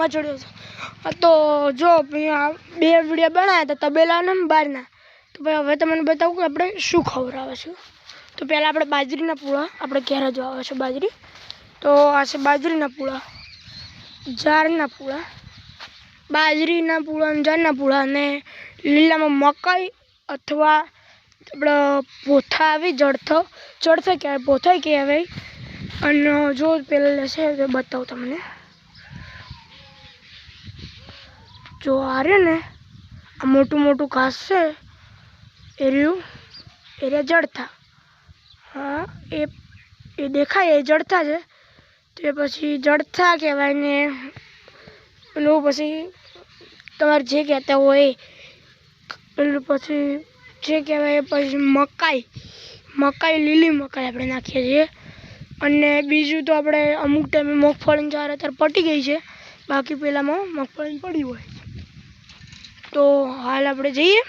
મચડ્યો છે। તો જો અહીંયા 2 વિડીયો બનાવ્યા હતા, તબેલાના ને બહારના। તો ભાઈ હવે તમને બતાવું કે આપણે શું ખવડાવે છે। તો પહેલાં આપણે બાજરીના પૂળા, આપણે ઘેર જ આવે છે બાજરી। તો આ છે બાજરીના પૂળા, જારના પૂળા, બાજરીના પૂળા અને જારના પૂળા, અને લીલામાં મકાઈ અથવા આપણે પોથા આવી જળથો કહેવાય, પોથા કહેવાય। અને જો પેલા લેશે તો બતાવું તમને, જો આ રહ્યું ને આ મોટું મોટું ઘાસ છે એ જળથા, હા એ દેખાય એ જળથા છે। તો એ પછી જળથા કહેવાય ને પેલું પછી તમારે જે કહેતા હોય પેલું પછી જે કહેવાય પછી મકાઈ લીલી મકાઈ આપણે નાખીએ છીએ। અને બીજું તો આપણે અમુક ટાઈમે મગફળીની ચાર અત્યારે પટી ગઈ છે, બાકી પેલામાં મગફળી પડી હોય। તો હાલ આપણે જઈએ।